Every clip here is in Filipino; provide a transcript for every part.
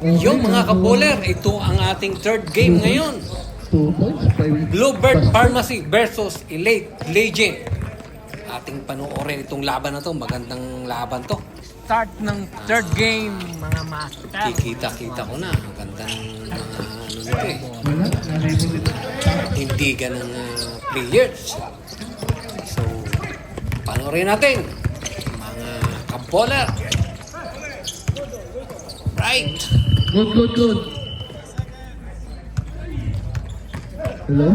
Yung mga kaboler, ito ang ating third game ngayon. 2 points. Bluebird Pharmacy versus Elite Legend. Ating panoorin itong laban na to. Magandang laban to. Start ng third game, mga master. Kikita-kita ko na. Ang ganda ng mga ano nito eh. Wala, nalibot ito. Hindi ganang players. So, panoorin natin. Mga kaboler. Right. Good. Hello?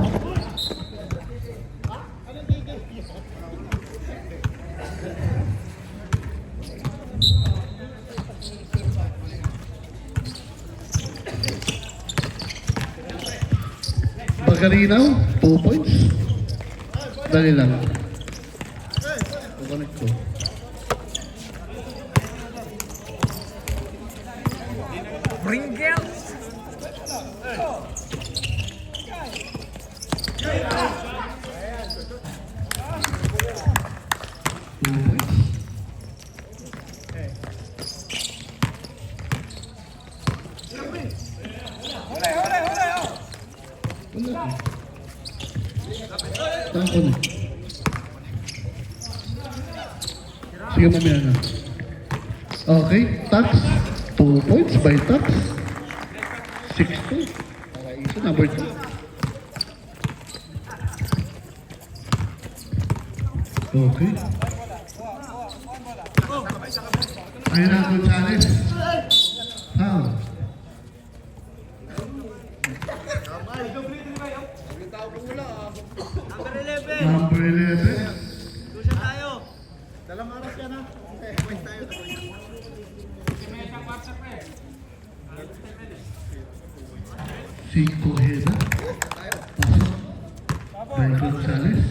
Bagarinaw, 2 points. Dali lang. Connect ko. Pringles. Wala. Tako na. Sige, mamaya na. Okay, tax. 2 points by tax. 6-2. Paraiso, number 2. Okay. Ayun na, Gonzales. How? Number 11. Cinco Heda. By Gonzales.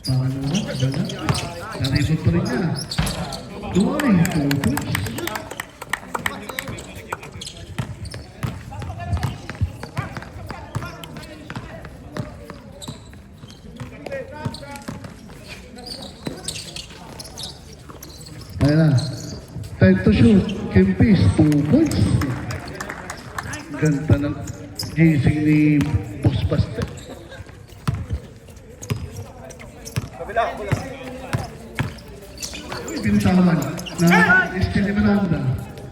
Pangalawa, wala. Naribot pa rin niya. Tuloy, 2 points. Ayan na. Time to shoot. Kempis, 2 points. Ganda ng gising ni Boss Baste. Pintawan na Estelle Miranda.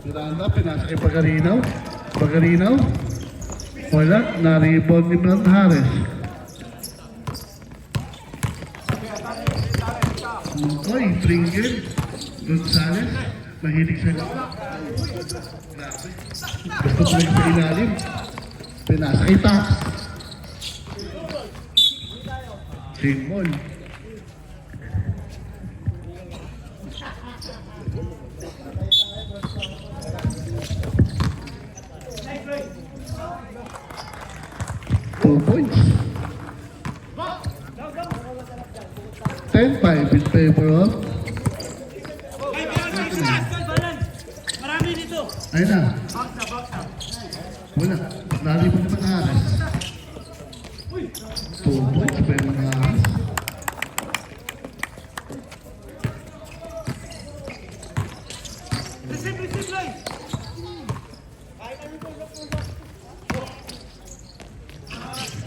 Miranda, pinasa kay Bagarinaw. Bagarinaw. Wala, na-rebound ni Miranda Harris. Oy, Pringle. Gonzales. Mahilig sa grabe. Gusto ko lang sa ilalim. Pinasa kay Tax. Simon. Two points. 10-5 in favor of ayun na. Wala. Nalibot naman na Aras. 2 points pa yung mga Aras.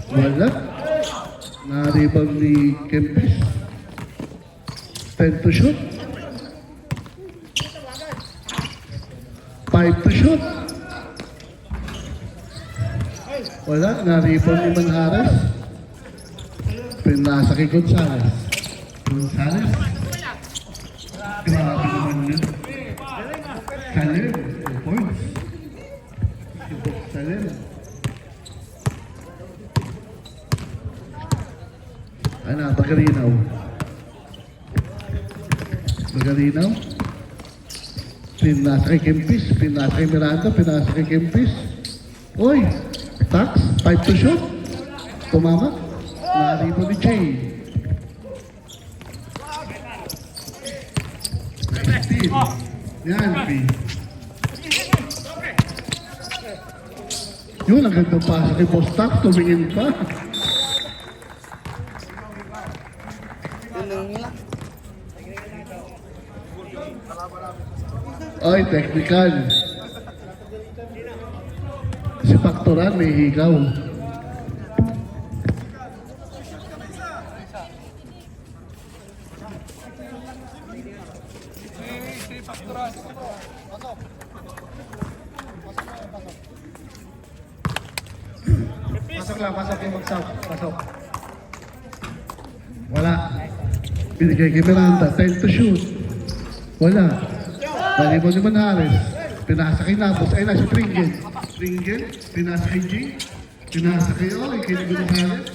Wala. Naribang ni Kempis. 10 to shoot. 5 to shoot. Wala. Naribang ni Manhares. Pinasa kay Gonzales. Gonzales. Grabe naman yun. Salim. 2 points. Salim. Ano, Bagarinaw. Bagarinaw. Pinasa kay Kempis. Pinasa kay Miranda. Pinasa kay Kempis. Uy! Tax. 5 to shoot. Tumama. Naribo ni Jay. 19. Yan, P. Yun, ang gandang pasa kay Boss Tax. Tumingin pa. Tulong nila. Ay, technical. Si Paktoran may higaw. Pasok lang, pasok yung mag-south. Pasok. Wala. Binigay kay Miranda, 10 to shoot. Wala. Nalibon ni Manhares. Pinasa kay Nabos. Ay, nasa Pringle. Pringle. Pinasa kay G. Pinasa kay Oy. Kay Manhares.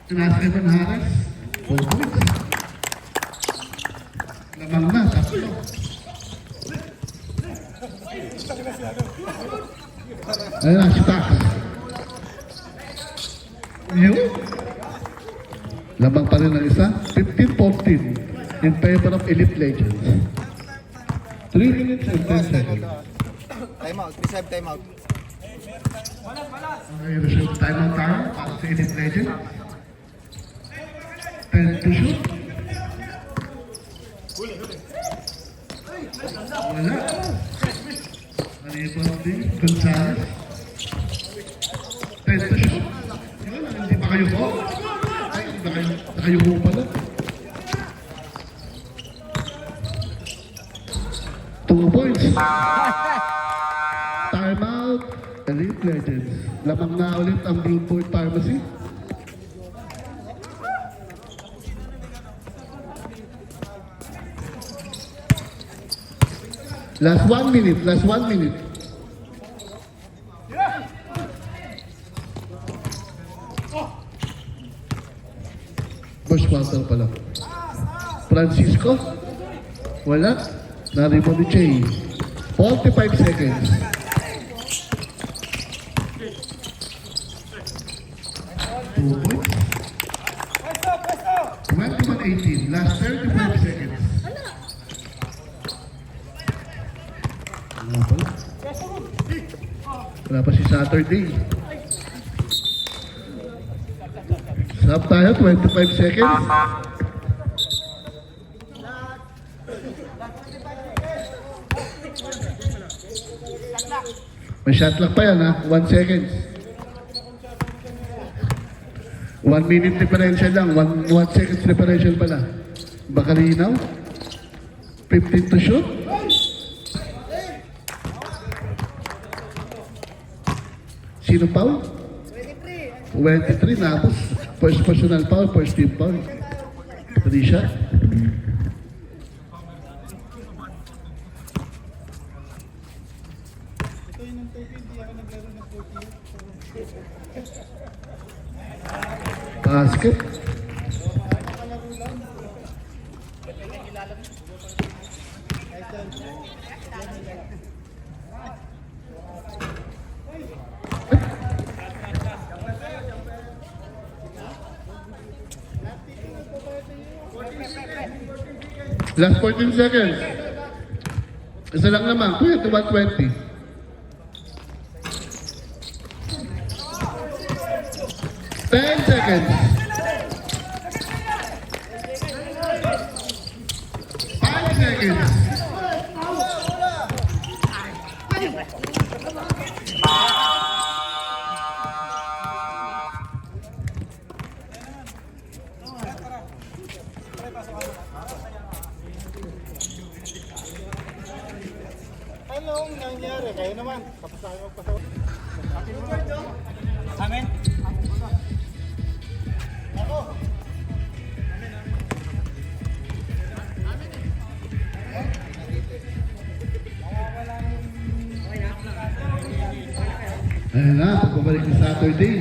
Pinasa kay Manhares. 4 points. Lamang na. Tatlo. Ayun na, si Tax. Yun. Lamang pa rin ang isa. 15-14 in favor of Elite Legends. 3 minutes and 10 seconds. Time out. Receive time out. Okay, resume timeout tayo para sa Elite Legends. 10 to shoot. Wala. Nalibon din. Gonzales. 10 to shoot. Yun, hindi pa kayo po? Ay, kayo po pala. 2 points. Timeout. Elite Legends. Lamang na ulit ang Blueport Pharmacy. Last 1 minute. Last 1 minute. Bushwalter pala. Francisco? Wala. Narimo ni Jay. 45 seconds. Two points. 21-18. Last 35 seconds. Wala pala. Wala pa si Saturday. Sub tayo, 25 seconds. May shot clock pa yan ha, 1 seconds. 1 minute differential lang, 1 seconds differential pala. Bakalinaw. 15 to shoot. Sino foul? 23 na tapos. First personal foul, first team foul. 3 shot. Basket. Last 14 seconds. Isa lang naman. 21-20. 10 seconds. 5 seconds. Anong nangyari? Kayo naman. Tapos tayo magpasawag. Amen. Ako. Ayan na, pagbabalik ng Saturday.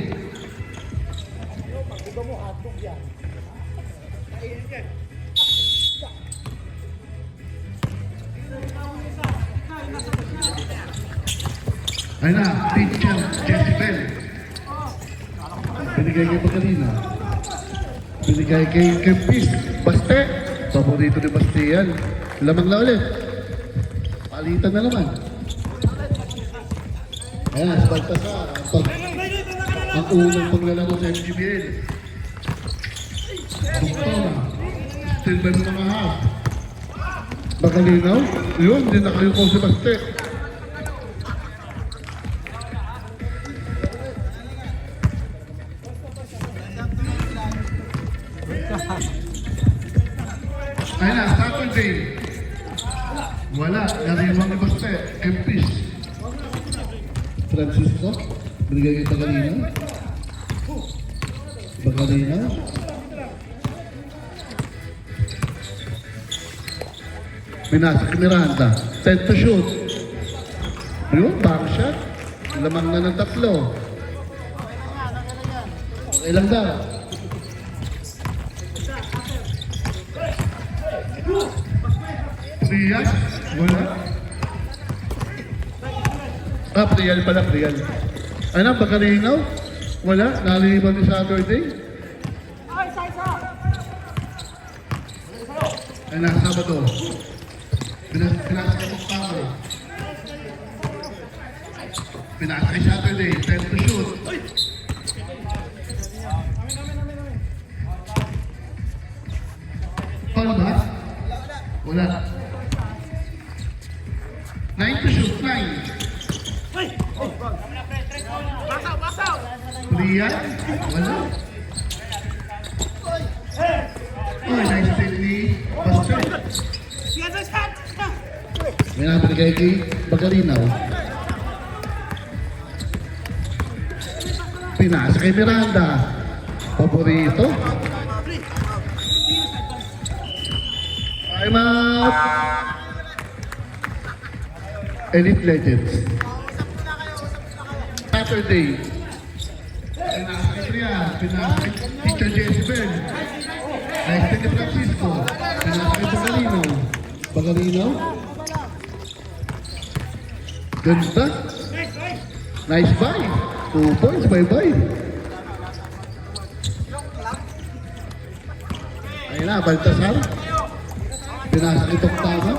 Ayan na, teacher Jezebel. Binigay kay Bagalina. Binigay kay Kempis. Baste. Paborito ni Baste yan. Lamang na ulit. Palitan na naman. Ayan, sa Baltasar. Ang unang paglalaro sa MGBL. Buktora. Still by mga half. Bagalinaw. Yun, hindi na kayo ko si Baste. Ayun na, Saturday. Wala, nariwang ni Baste. Kempis. Francisco. Binigay kay Bagalinaw. Bagalinaw. Pinasa kay Miranda. 10 to shoot. Yun, back shot. Lamang na ng 3. Okay lang daw. Priyal? Wala. Priyal pala, Priyal. Ano, Bagalinaw? Wala. Naliliban ni Saturday. Ay, nasa Sabado. Pinasa kay Muktaro. Pinasa kay Saturday. 10 to shoot. Paano ba? Wala. 9 to shoot. 9. Priya? Wala. Oh, nice steal ni Buster. May nabigay kay Bagalinaw. Pinasa kay Miranda. Paborito. I'm out. Elite Legends. Saturday. Pinasa kay Priya. Pinasa kay Teacher Jezebel. Nice to Francisco. Pinasa kay Bagalinaw. Bagalinaw. Ganda. Nice buy. 2 points. Bye-bye. Ayun na, Baltasar. Pinasa kay Toctava.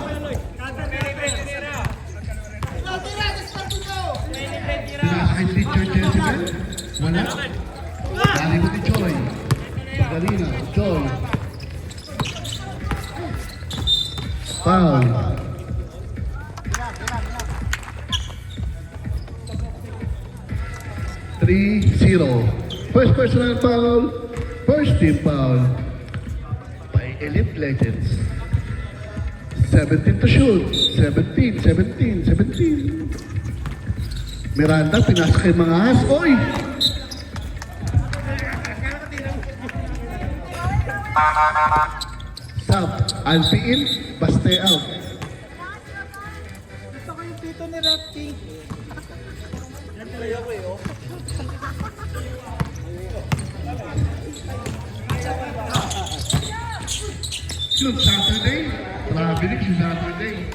Pinasa kay Teacher Jezebel. Wala. Dali ko ni Joy. Bagalina. Joy. Foul. First personal foul. First team foul. By Elite Legends. 17 to shoot. 17. Miranda, pinasa kay mga as. Oy! Sub. Alfie in. Baste out. Gusto ko yung tito ni Rapti. Shoot Saturday. Traveling si Saturday.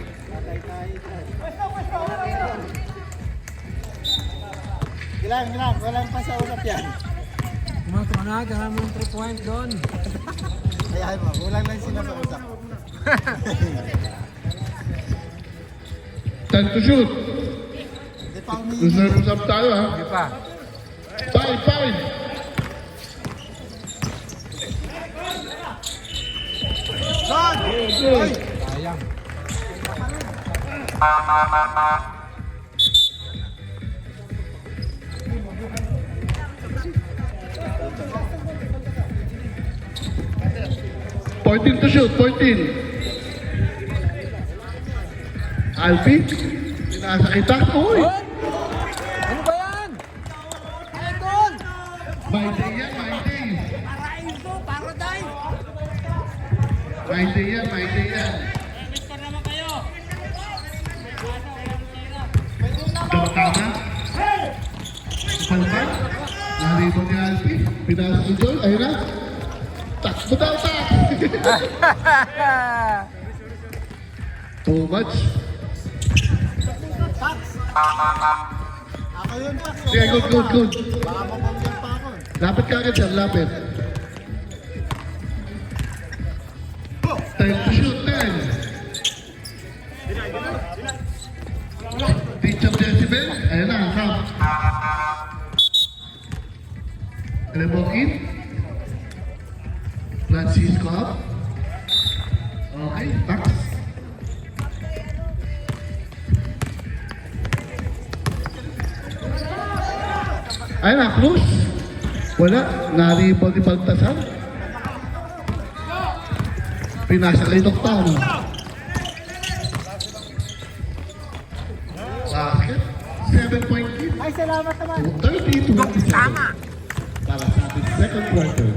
Gilang, walang pa sa ulap yan. Kumato ka na, gano'n mo yung 3 point doon. Ayahin mo, kulang lang sila sa usap. 10 to shoot. Hindi pa umiinit. Reserve tayo ha. Hindi pa. 5. Son! Oy! Sayang. To shoot, 14. Alfie, pinasa kay Tak. Uy! Ano ba yan? Ay, doon! My day yan, my day. Paraíso, paradise! My day yan. Tama. Palpan. Narito ni Alfie. Pinasa kay Joy. Ayun na. Takbo daw, Tak. Too much. Ako yun, Pax. Sige, good. Baka mabanggan pa ako. Lapit ka agad, sir. Lapit. 10 to shoot, 10. Teacher Jezebel. Ayun na, Sam. Elebow in. Francisco up. Okay, Max. Ay na, Cruz. Wala. Naribol ni Baltasar. Pinasa kay Doctano. Basket. 7-point lead. Ay, salamat naman. 30-27. Para sa ating second quarter.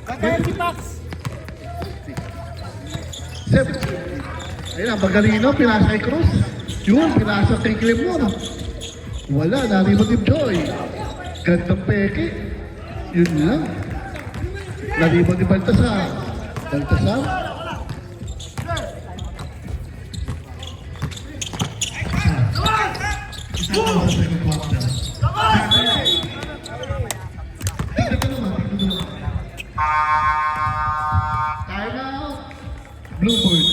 Kagaya si Max. 7. Ayun na, Bagarino, pinasa kay Cruz. Yun, pinasa kay Clemon. Wala, naribol ni Joy. Gandang peke. Yun lang. Naribol ni Baltasar. Baltasar. Isa na sa second quarter. Time out. Bluebird.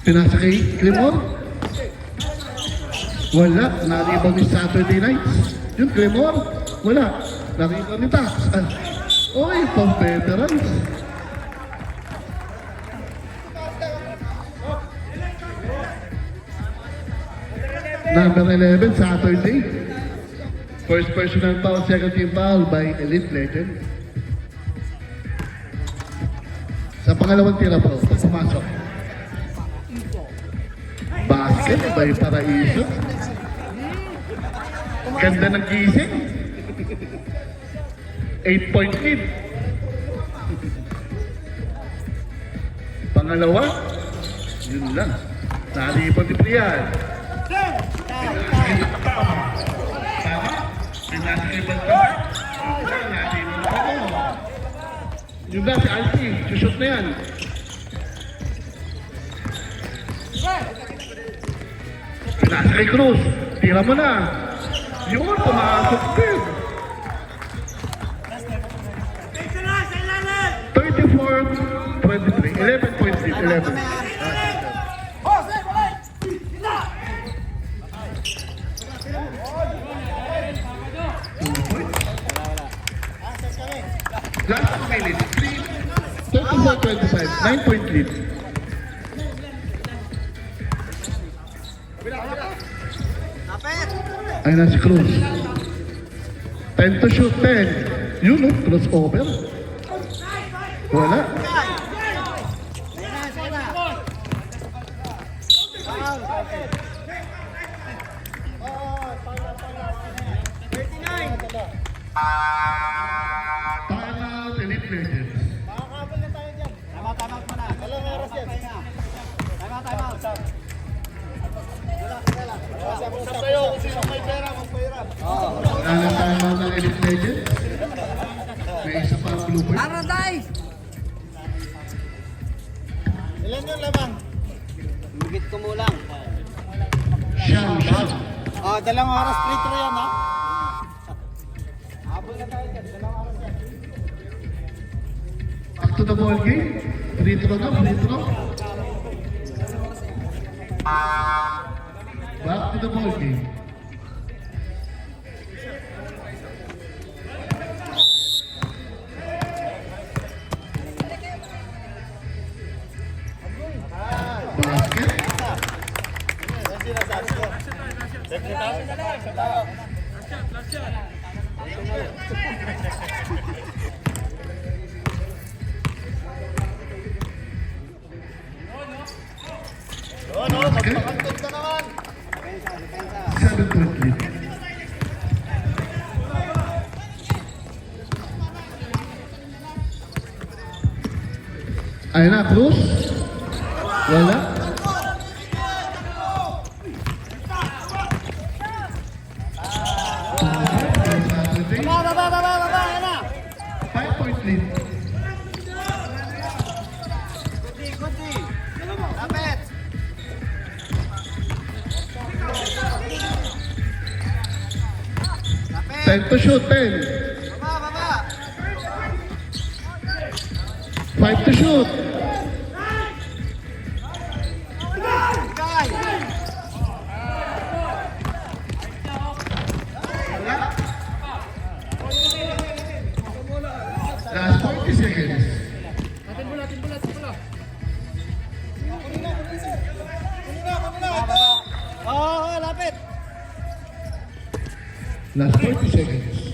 Pinasa kay Clemon. Wala. Naribang ni Saturday Nights. Yun, Clemon. Wala. Naribang ni Tax. Oy, pang veterans. Number 11, Saturday. First personal foul, second team foul by Elite Legend. Sa pangalawang tira po, pumasok. Basket by Paraiso. Ganda ng gising. 8-point lead. Pangalawa, yun lang. Nalipon ni Priyan. Tama? Pinasa-ibang ka. Yun na si Alfie. Sushoot na yan. Pinasa kay Cruz. Tira mo na. Yun, pumasok din. 34-23. 11 points lead. 11. Last 2 minutes. 34-25. 9-point lead. Ay na si Cruz. 10 to shoot, 10. Yun, no? Crossover. Wala. Timeout, Elite Legends. Makakabal na tayo dyan. Tama muna. Walang oras yan. Tama. Usap tayo kung sino may pera, magpahirap. Wala na timeout ng Elite Legends. May isa pa ang blooper. Paradise! Ilan yung lamang? Bigit ko mo lang. Siyam. Ah, 2 oras free throw yan, ha? Habol na tayo dyan. 2 oras yan. Back to the ball game. Free throw na, free throw. Back to the ball game. Basket. Yan sinasabi ko. Basket. Pagkantod ka naman. 7-point lead. Ayun na, Cruz. Wala. Baba, yan na. 5-point lead. Good. Lapit. Lapit. 10 to shoot, 10. Baba. 5 to shoot. Guy. Last 40 seconds. Kanina. Last 40 seconds.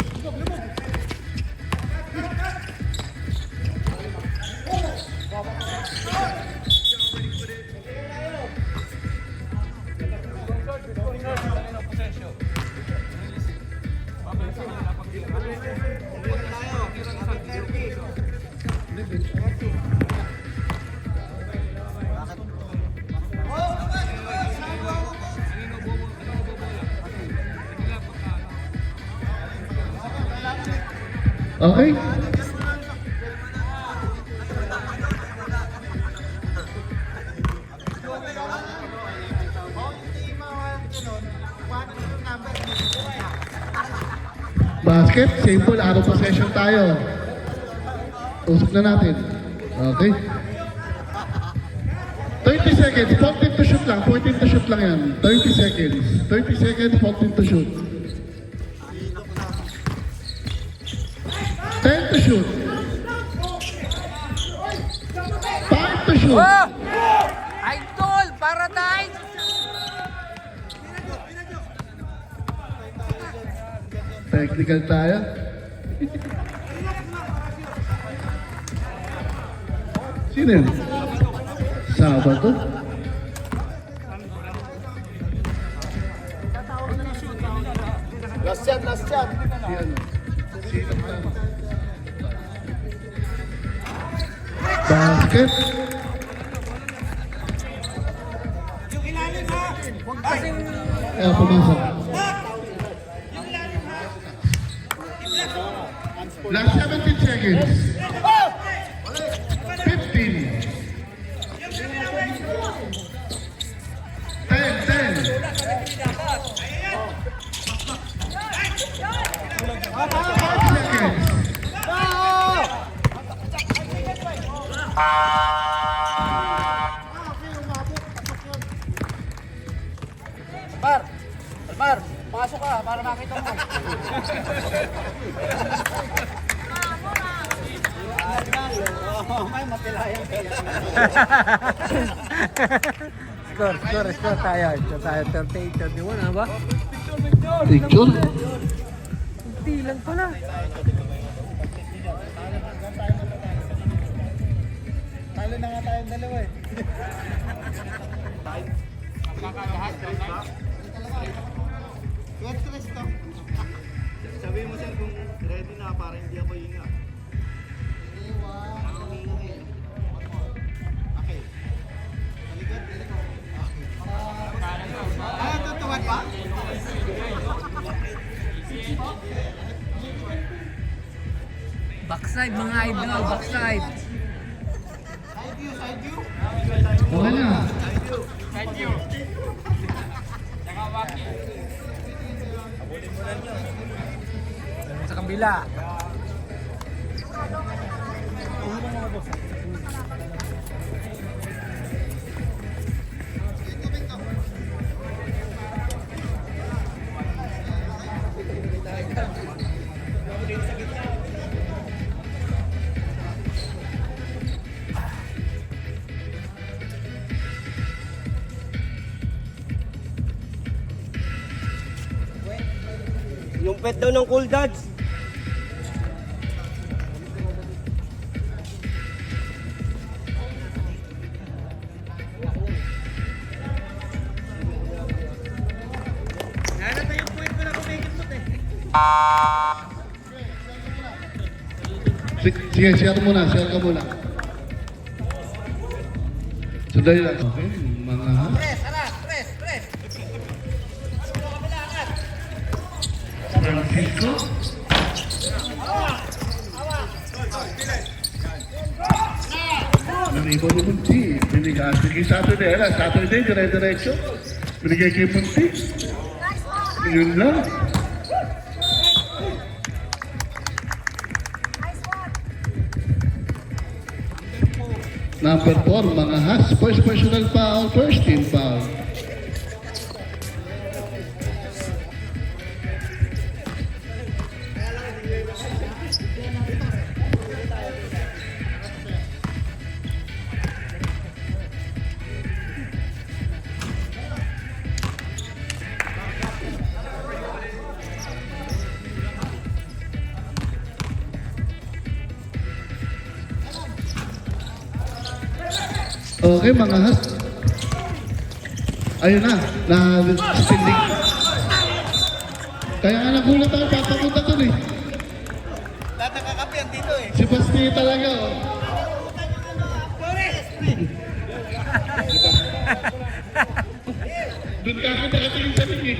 Okay? Basket, simple, out of possession tayo. Usap na natin. Okay? 30 seconds, 14 to shoot lang, 14 to shoot lang yan. 30 seconds, 30 seconds, 14 to shoot. 10 to shoot. 5 to shoot. Oh! Idol! Paradise! Technical tayo. Sino yun? Sabado? Last shot, last shot. Yan. Sino pa? Basket. Pumasok. Last 17 seconds. 15. 10 seconds. Mar, pasok ka para makita mo. May matilayan kaya. Score tayo. Score tayo. 38-31, ha ba? Picture. Hindi lang pala. Talo na nga tayong dalawa eh. Sabihin mo siya kung ready na para hindi ako hinga. Okay. Talikod. Okay. Tutuwad pa? Backside mga idol. Backside. Side view. Okay na. Sa kabila. Yung pet daw ng Cool Dads. Sige, share muna. Share ka muna. Sandali lang. Okay, mga... Francisco. Nanibo ni Munti. Binigay. Sige, Saturday. Saturday, dire-diretso. Binigay kay Munti. Yun lang. Number 4, mga has. First personal foul, first team foul. Okay, mga has. Ayun na standing. Kaya nga nagulat ako, papapunta to eh. Lahat nakakapian dito eh. Si Basti talaga, oh. Doon ka ako nakatingin sa tingin.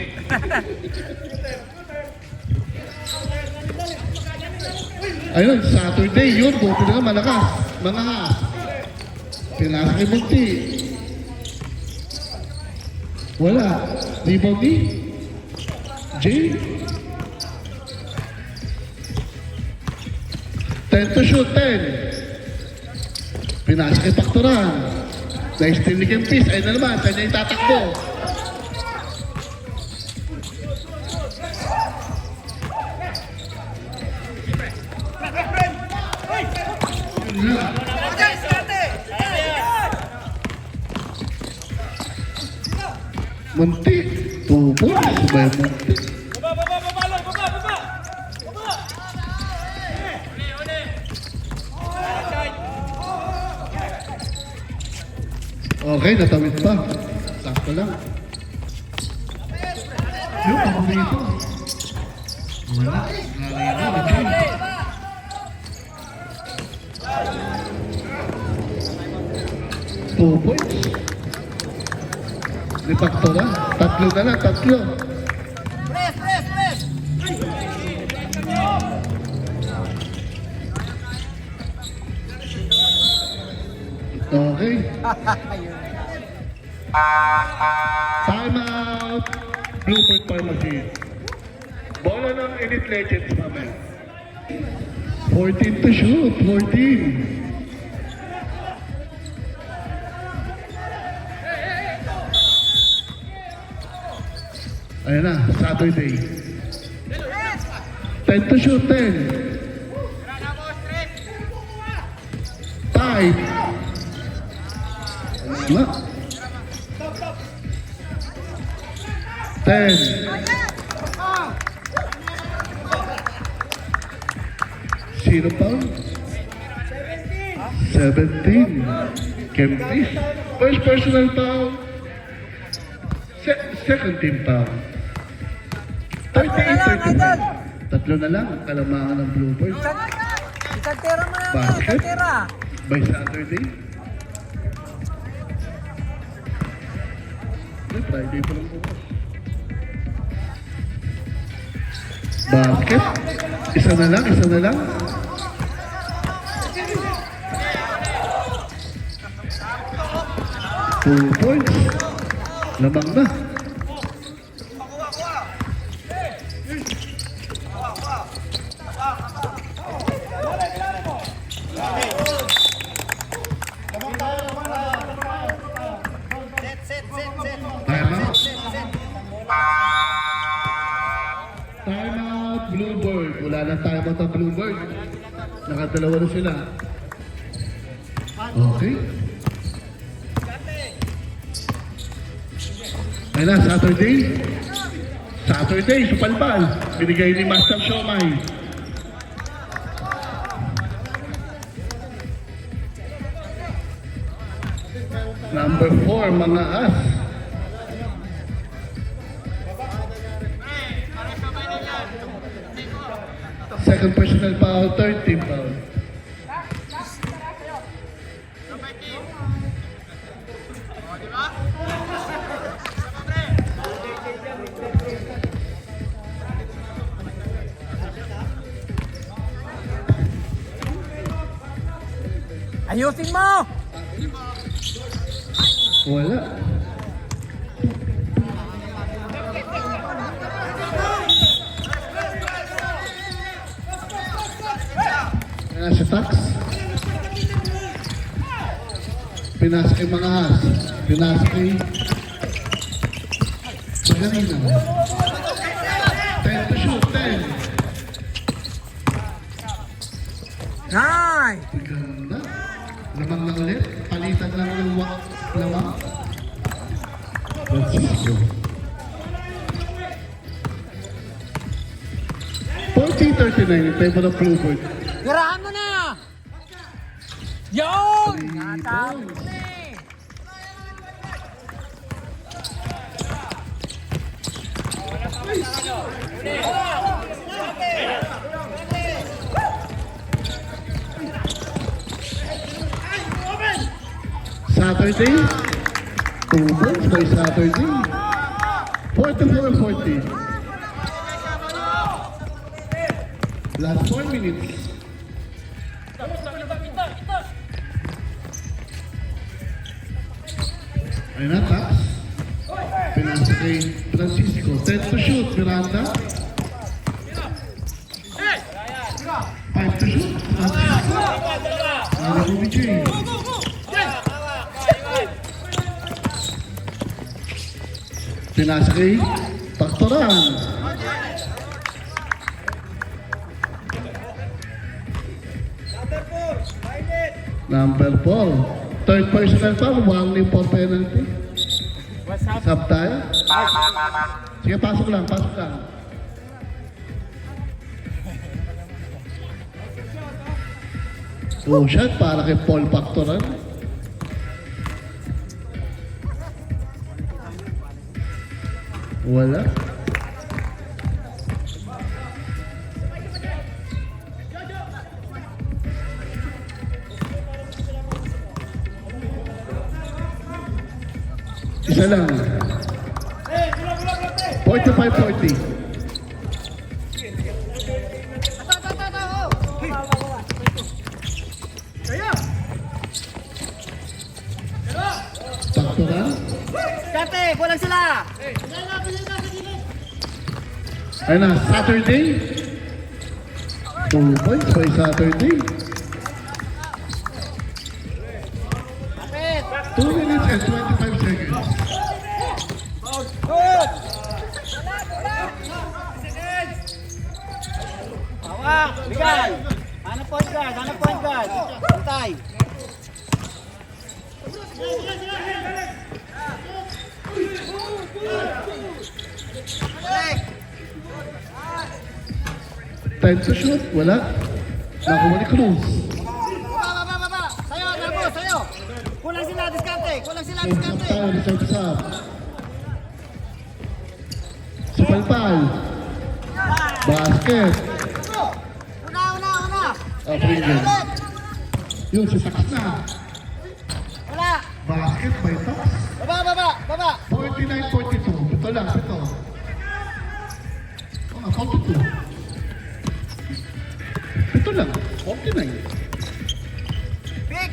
Ayun, Saturday yun, buti na malakas. Mga has. Pinasa kay Monty. Wala. Rebound ni Jay. 10 to shoot, 10. Pinasa kay Pakturan. Nice steal ni Kempis. Ayun na naman, saan niya itatakbo? Yun na. Munti. Tubo. Sabay munti. Okay, natawid pa. Sakto lang. Yung paborito. Wala. Nalaya na. Jay. 2 points. Ni Paktora. Tatlo na lang, tatlo. Press, press, press! Okay. Time out. Bluebird Pharmacy. Bola ng Elite Legends mamaya. 14 to shoot. 14. Ayan na, Saturday. 10 to shoot, 10. 5. Wala. 10. 0 foul. 17. Kempis. First personal foul. Second team foul. 38-39. Tatlo na lang ang kalamangan ng Bluebird. Isantera mo na Basket. isantera. By Saturday. Friday pa lang bukas. Basket. Isa na lang, isa na lang. Full points. Lamang na. Set, set. Time out. Set. Time out, Bluebird. Wala na time out ang Bluebird. Nakadalawa na sila. Okay. Ayun na, Saturday. Saturday, supalpal. Binigay ni Master Shomai. Number 4, mga as. Second personal foul, third team foul. Ayusin mo! Wala. Ayan si Tax. Pinasa kay mga has. Pinasa kay Paganina. 10 to shoot, 10. Nice! Ganda. Lamang na ulit. Palitan lang ng lamang. Let's go. 40-39 in favor of Bluebird. Tirahan mo na! Yun! Three Natapos points. na eh! Saturday. 2 points by Saturday. 44-40. Last 4 minutes. Ayun na, Tax. Pinasa kay Francisco. 10 to shoot, Miranda. 5 to shoot, Francisco. Nara ko Vijay. Pinasa kay Taktoran. Number 4. Third personal foul, warning for penalty. Sub tayo. Sige, pasok lang, pasok lang. Oh, shot para kay Paul Pactoran. Wala. Isa lang. 45-40. Pactoran. Kate, kulang sila. Ayun na, Saturday. 2 points by Saturday. 2 minutes and 25 seconds. Good. Hawak, bigay. Hanap point guard, hanap point guard. Antay. Time to shoot, wala. Nakuha ni Cruz. Baba. Sayo, Narbo, sayo. Kulang sila, diskarte. Kulang sila, Sub diskarte. tayo, reserve sub. Supalpal. Basket. Una. Pringles. Yun, si Tax na. Wala. Basket by Tax. Baba. 49-42. Ito lang, ito. Oh, 42. Ito lang, 49. Big.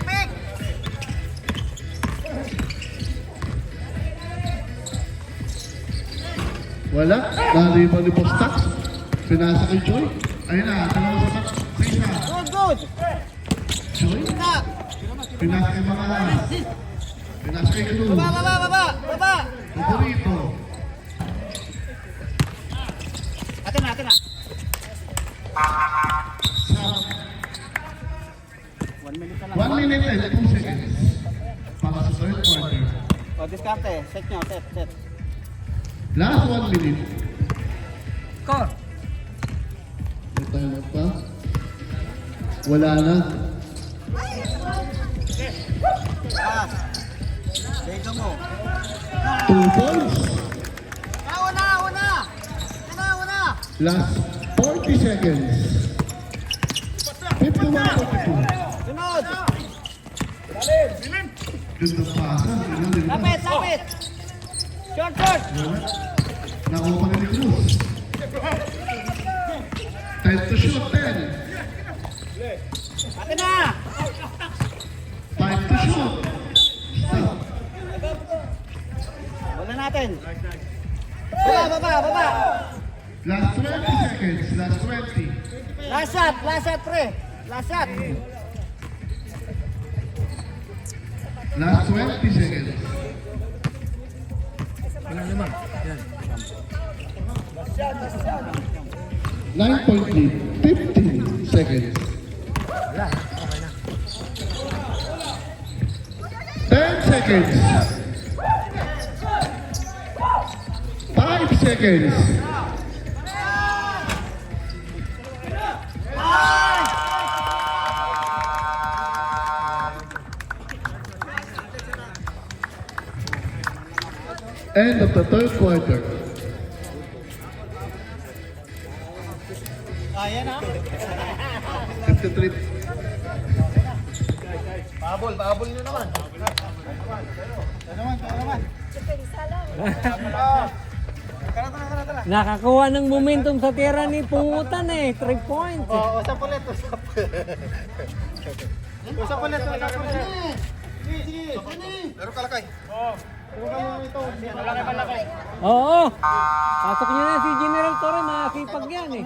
Wala. Nariba ni Boss Tax. Pinasa kay Joy. Ayun na, dalawa sa Tax. Isa. Good. Joy. Na. Pinasa kay mga. Pinasa kay Cruz. Baba. Favorito. Atin na. Sub. 1 minute na lang. 1 minute and 2 seconds. Para sa third quarter. O, diskarte. Set nyo, set. Last 1 minute. Score. May time out pa. Wala na. Pass. Dito mo. 2 points. Una. Last 40 seconds. 51-42. Sunod. Ganda pasa. Lapit. Short. Nakuha pa rin ni Cruz. Time to shoot, 10. Atin na. 5 to shoot. Stop. Wala natin. Baba. Last 20 seconds. Last 20. Last shot, pre. Last shot. Last 20 seconds. Walang limang. Yan. 9 point lead. 15 seconds. Wala. Okay na. 10 seconds. 5 seconds. End of the third quarter. Ayan ha. 53. Pahabol nyo naman. Kaya naman. Tara. Nakakuha ng momentum sa tira ni Pungutan eh. 3 points. Usap ulit. Usap ulit. Sige. Laro kalakay. Malaki. Oo. Pasok niyo na si General Torre. Makakipag yan eh.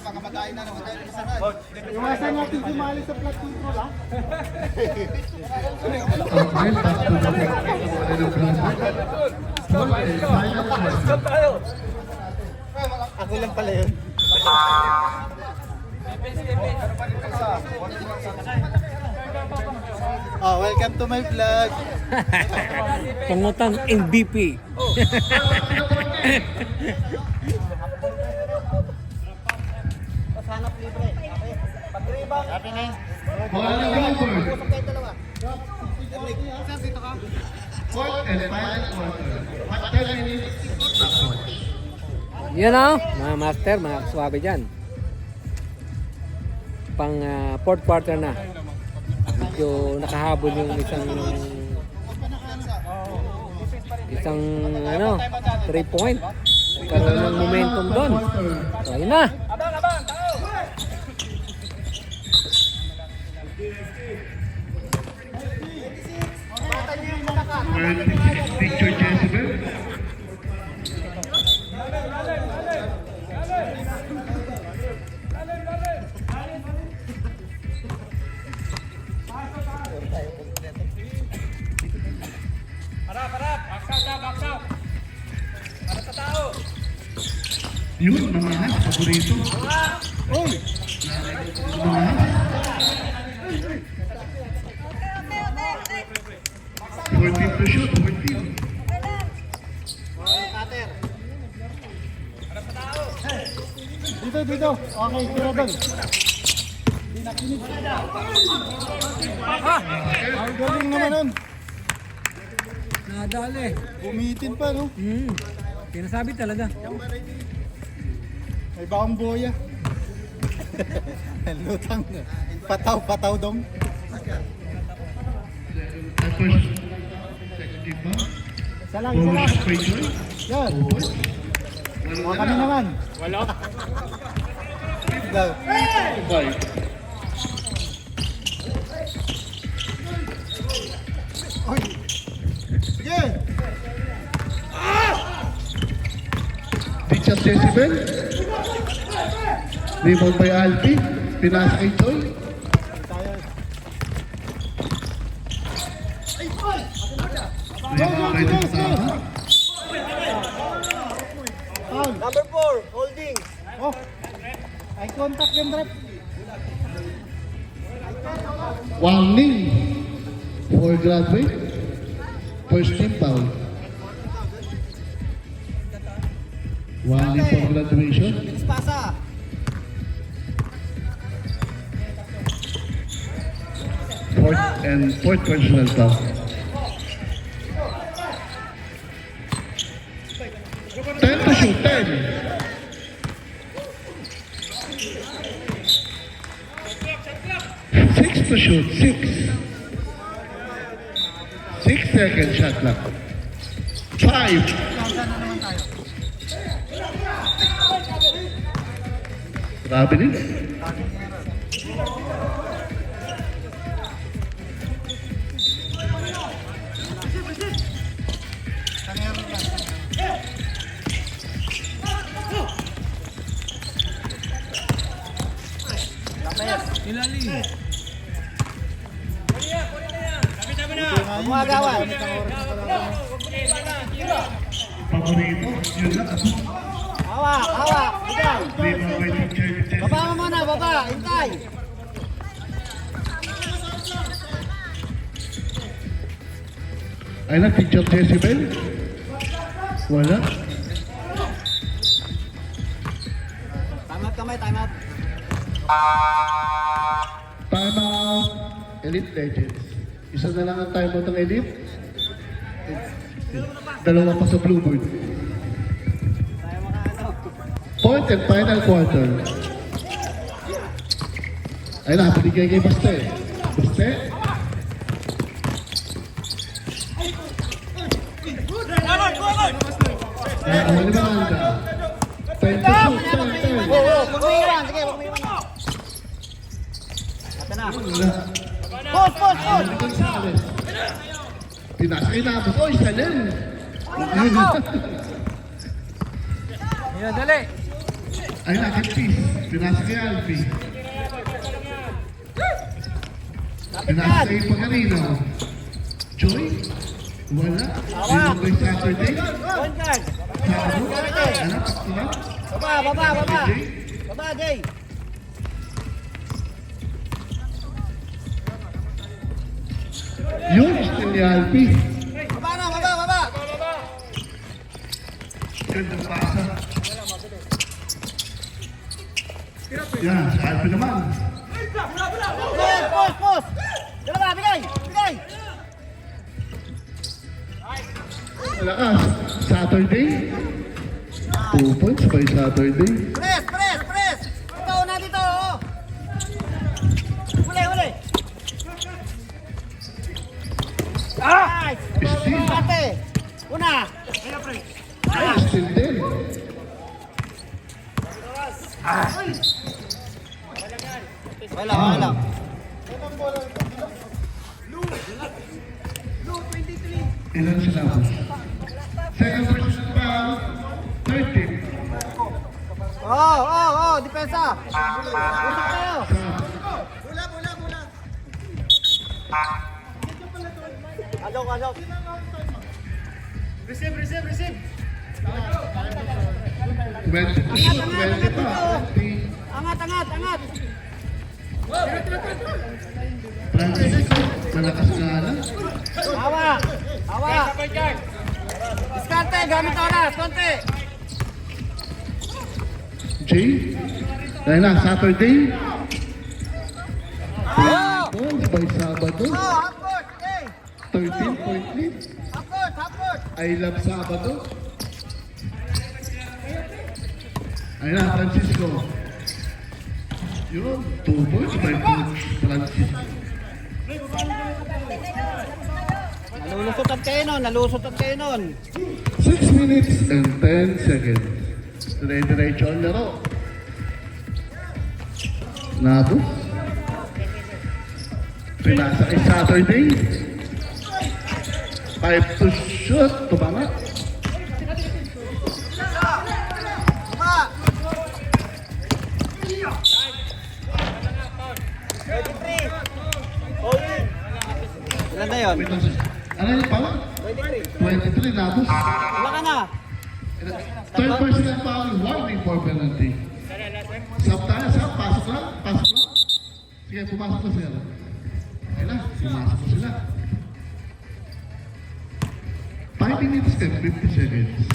Baka magayin na naman tayo isa na. Iwasan natin sumali sa flat control ha. Okay, back to the final question. Ako lang pala yun. Oh, welcome to my vlog. Pungutan MVP. Hanap libre. Pag-rebound. Happy na yun. Final over. Usap kayo dalawa. Fourth and final quarter. 10 minutes. Yan o, mga master, mga kaswabe dyan. Pang fourth quarter na. Medyo nakahabol yung isang 3 point. Karoon ng momentum doon. So, ayun na. Picture Jezebel. Yun, mga has, paborito. Oy! Mga has. 14 to shoot, 14. Dito. Okay, tira doon. Ang galing naman nun. Nadali. Bumitin pa, no? Sinasabi talaga. May bakang boya. Lutang. Pataw dong. Tapos, second team ba? Isa lang. Bonus free throw. Yan. Bonus. Mga kami naman. Wala. Go. Five. Oy. Sige. Richard Jezebel. Rebound by Alpi. Pinasa kay Choi. Rebound by Tama. Foul. Number 4, holding. Oh. Eye contact yung rep. Warning for graduate. First team foul. Warning for graduation. Pasa. Fourth personal foul. 10 to shoot, 10. Six to shoot, 6. 6 second shot clock. 5. Grabe din. Ilalim. Gumagawan. Paborito, yun lang. Hawak. Ikaw. Rebound by teacher Jezebel. Baba mo muna, baba. Hintay. Ay na, teacher Jezebel. Wala. Time out. Timeout. Elite Legends. Isa na lang ang timeout ng Elite. Dalawa pa sa Bluebird. Tayo mga ano. Fourth and final quarter. Ayun na, binigay kay Baste. Baste. Wala ba handa? Time to shoot, time. Huwag mo iwan. Sige, huwag mo iwan. Ito na. Wala. Post, post, post. Ano Gonzales? Pinasa kay Nabos. Oy, Salem! Yun. Yan, dali. Ayun na, kay Peace. Pinasa kay Alfie. Pinasa kay Pagarino. Joy? Wala. Sino ba yung Saturday? One card. Sabo? Ano? Ano? Baba. Jay? Baba, Jay. Yun, still ni Alfie. Baba na, baba. Gandang pasa. Yan, si Alfie naman. Post. Dalawa, bigay. Malakas. Saturday. 2 points by Saturday. Press. Ikaw na dito, oh. Huli. Nice. Steve. Ate. Una. Ay, still din. Wala. Ilan sila po? Second person foul. 13. Depensa. Usap tayo. Alok. Receive. 20 to shoot. 20 pa. 20. Angat. Francisco. Malakas na lang. Hawa. Diskarte, gamit oras, konti. Jay. Dahil na, Saturday. 20 points by Sabado. Half court, okay. 13-point lead. Half court. I love Sabado. Ayun na, Francisco. Yun, 2 points by Coach Francisco. Nalusutan kayo nun. 6 minutes and 10 seconds. Dire-diretso ang laro. Nabo. Pinasa kay Saturday. 5 to shoot. Tumama. Ilan na yun? Wait lang. Ano yung pala? 23 Nabos. Wala ka na. Third person ang foul. Warning for penalty. Pasok lang. Sige, pumasok na sila. Ayun na, pumasok na sila. 5 minutes and 50 seconds.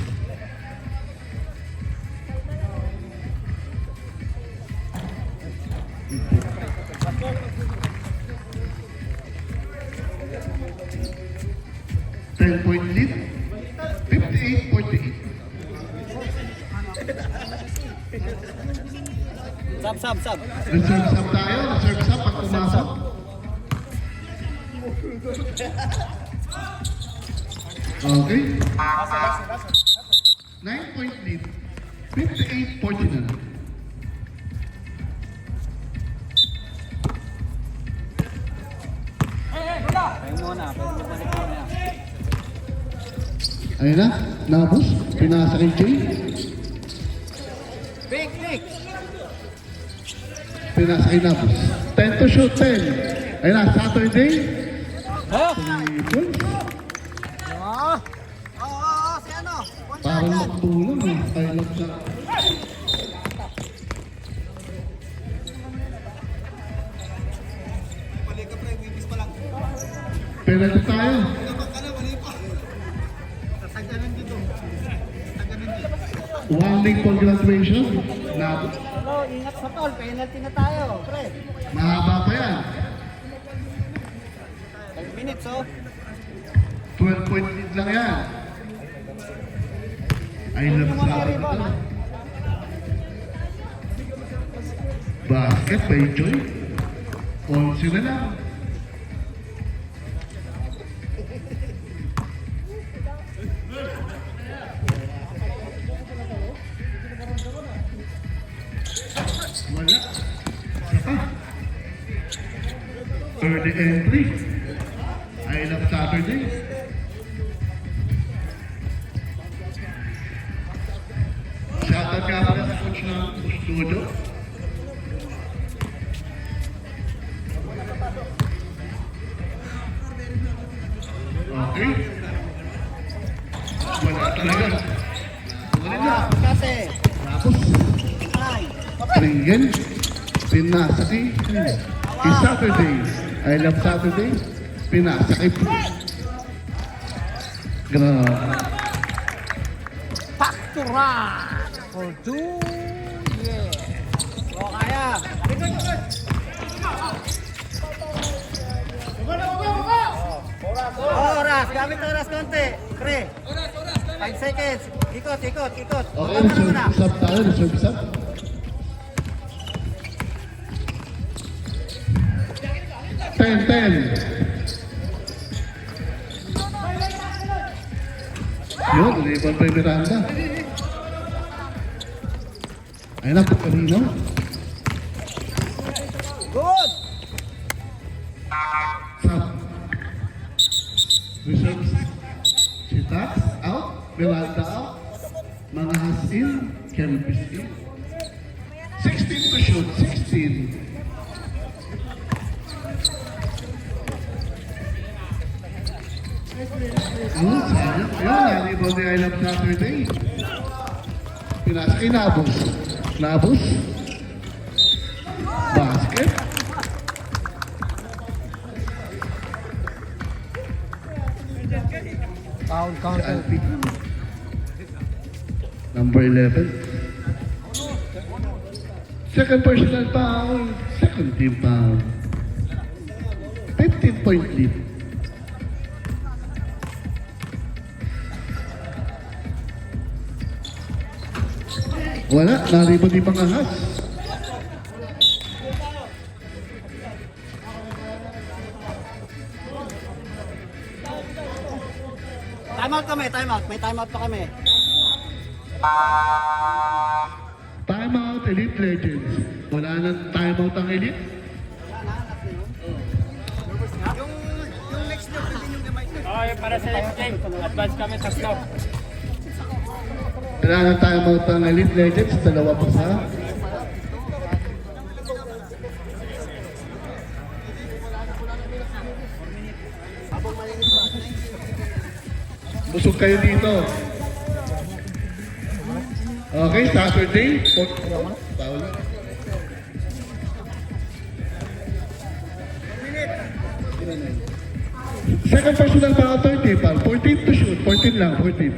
Point lead, 58-48. Sub. Reserve sub tayo, reserve sub pag pumasok. Okay. 9-point lead, 58-49. Ayun na, Nabos, pinasa kay Jay. Big. Pinasa kay Nabos. 10 to shoot, 10. Ayun na, Saturday. 3 points. Si ano? Parang magtulong eh. I love that. Penalty tayo. One league for graduation. Nabos. Ingat sa tol. Penalty na tayo, pre. Mahaba pa yan. 5 minutes, oh. 12-point lead lang yan. I love Sabado. Basket by Joy. 11 na lang. Wala. Isa pa. Early entry. I love Saturday. Shoutout nga pala sa coach ng studio. Okay. Wala talaga. Wala na. Kasi, Tapos, ay, Ringen, pinasa kay Saturday. I love Saturday. Pinasa kay Grabe. Paktura! For two, yeah. O, kaya. Oras, gamit oras konti. Pre. 5 seconds. Ikot. Okay, Tama na muna. reserve sub tayo, reserve sub. Ten. Yun, ulipan pa yung Miranda. Ayun na, kanino? Good! Sub. Reserve. Si Tax, out. Miranda, out. Mga has in. Kelpis in. 16 to shoot, 16. Sayang. Yun, nalibon ni I Love Saturday. Pinasa kay Nabos. Nabos. Basket. Foul Si Alpi. Number 11. Second personal foul. Second team foul. 15-point lead. Wala, naribon yung mga has. Timeout kami, timeout. May timeout pa kami. Timeout, Elite Legends. Wala nang timeout ang Elite. Yung next nyo, pwede nyo gamay ko. Okay, para sa next game. Advance kami sa slow. Wala nang timeout ang Elite Legends. Dalawa pa sa. Busog kayo dito. Okay, Saturday. Foul. Second personal foul, 30 pa. 14 to shoot. 14 lang, 14.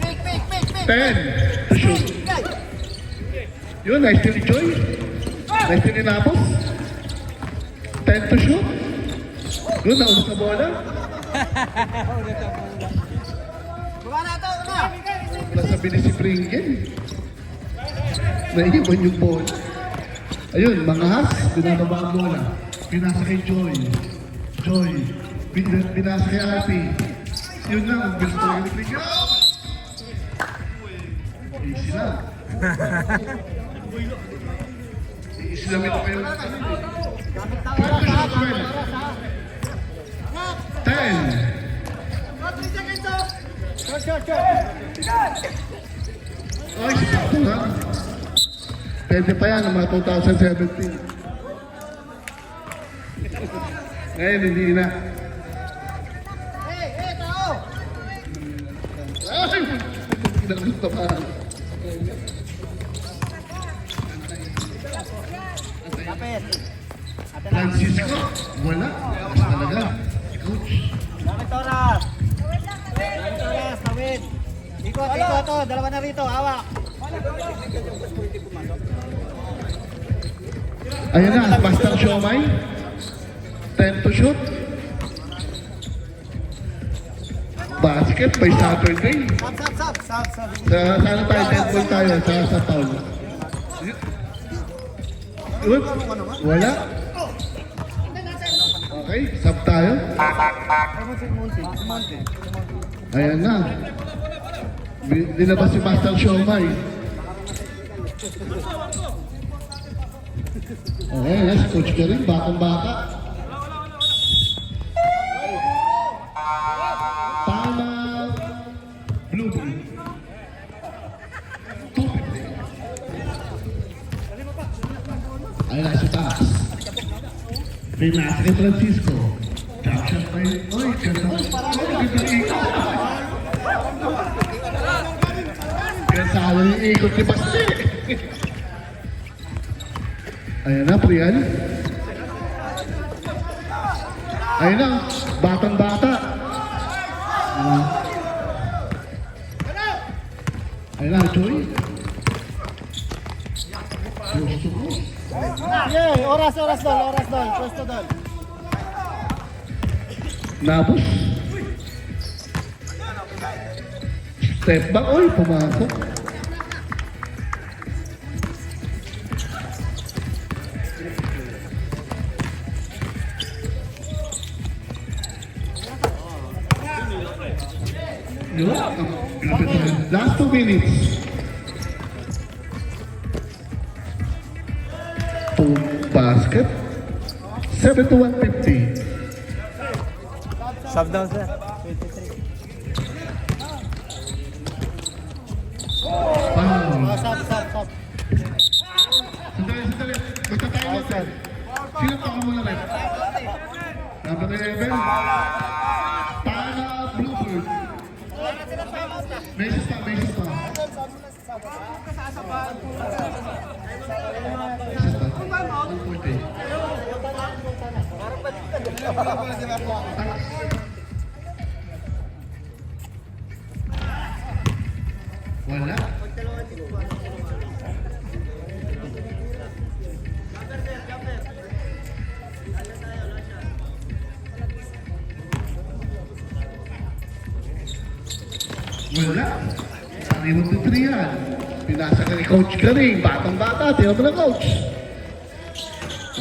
Pick. 10 to shoot. Yun, nice to Joy. Nice to Napos. 10 to shoot. Yun, naubos na bola. Buka na ito, una. Nasa bilis si Pringin. Naiiwan yung bola. Ayun, mga has, binababa ang bola. Pinasa kay Joy. Pinasa kay Alpi. Yun lang, ang bilis talaga ni Pringin. Easy lang. Easy lang ito kayo. Gamit na oras, ha? Gamit na oras, ha? 10. Short. Ay, sakto ha. Pwede pa yan, ng mga 2017. Ngayon, hindi na. Tao! Ay! Pinagusto pa. Kapit. Francisco, wala. Mas talaga. Si Coach. Gamit oras. Tawid. Ikot. Dalawa na rito, hawak. Ayun na, Master Siomay. 10 to shoot. Basket. Basket by Saturday. Sab. Sa ano tayo, 10 ball tayo, sa foul. Yun, wala. Okay, sub tayo. Ayan na. Nilabas si Master Shomai. Okay, yes, coach ka rin, bakang-baka. Tama. Blue. 250. Ayun na si Tax. Pinasa kay Francisco. Drop shot pa yun. Oy, ganda. Oy, ganda ikot. Ganda yung ikot ni Basti. Ayan na, Priyan. Ayan na, batang-bata. Ayan na, Joy. Gusto ko. Yeah, oras doon. Pwesto doon. Nabos. Step back. Oy, pumasok. Yun. Last 2 minutes. To basket. 7-150. Sub down, sir. Wow. Sab. Sandali. Magta-time out, sir. Sino pa muna rin? Number 11. Tana Bluebird. Meses pa. Meses pa. Ang puti. Wala. Wala. Sariwan to 3 yan. Pinasa ka ni Coach Garing. Batang-bata. Tira mo na, Coach.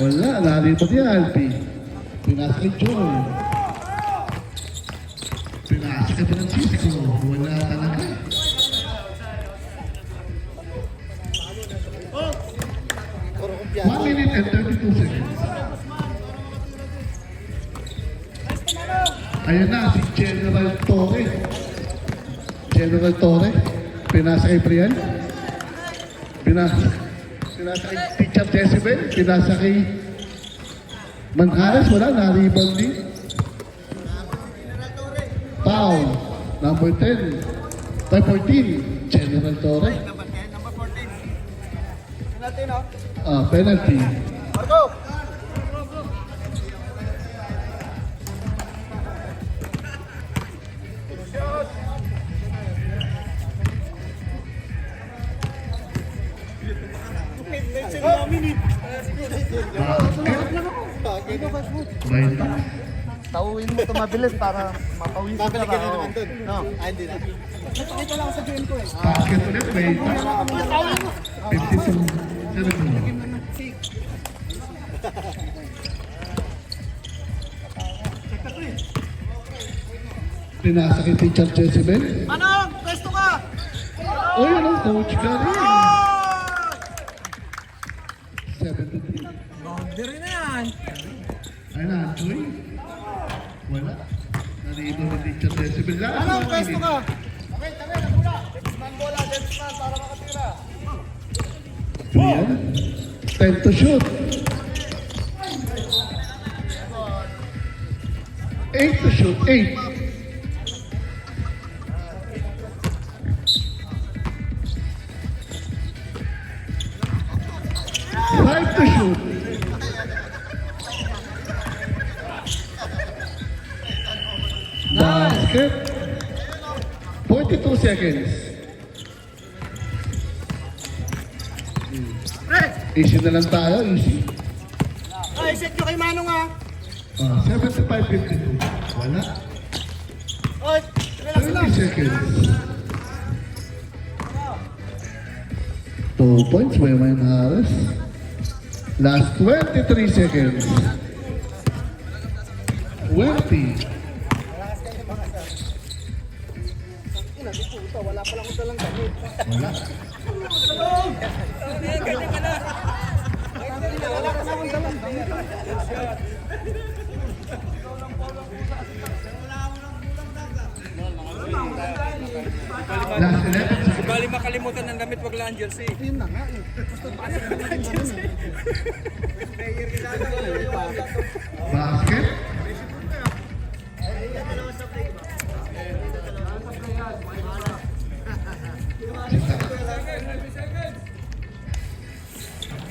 Wala. Nalipot yan, Alpi. Pinasa kay Joel. Pinasa ka Francisco. Wala talaga. One minute and 32 seconds. Ayan na, si General Torre. General Torre. Pinasa kay Brian. Pinasa kay Teacher Jezebel. Pinasa kay Manjares. Wala, na-rebound din. Foul. Number 10. By 14. General Torre. Number 14. Natin, no? Penalty. Marco! Baita. Tauin mo ito mabilis para mapawisan ka Babalik ka na ba? naman dun. No? Hindi na. Nakita lang sa game ko eh. Basket ulit. Baita. 52. 72. Pinasa kay Teacher Jezebel. Manong, pwesto ka! Oh, yun ang Coach Garing. 73. Boundary na yan. Ayun na, Joy. Wala. Naribo ni Teacher Jezebel. Manong, pwesto ka! Okay, tabi, nagmula. Man bola, man para makatira. Julian. 10 to shoot. 8 to shoot. 8. Five to shoot. Basket. 42 seconds. Easy na lang tayo, easy. Ay, set nyo kay Manong ah! 75-52. Wala. Oy, relax 30 seconds. 2 points by Mayan Harris. Last 23 seconds. 20. Wala. Last 11 seconds. Bali makalimutan ng damit, wag lang ang jersey. Basket.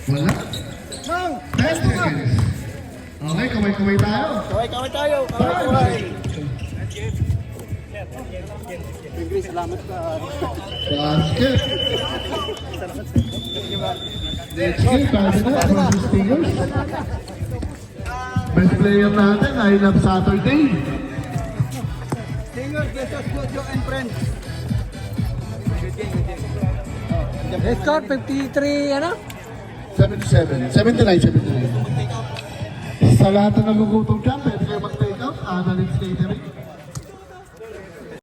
Wala. 10 seconds. Okay, kamay-kamay tayo. Kaway tayo. Kaway. Ingrid, salamat ka. Basket. Next game, Cardinals versus Tigers. Best player natin, I Love Saturday. Singers versus Jojo and Friends. Score 53, ano? 77, 79, 79. Sa lahat na nagugutong dyan, pwede kayo mag-take out. Analyst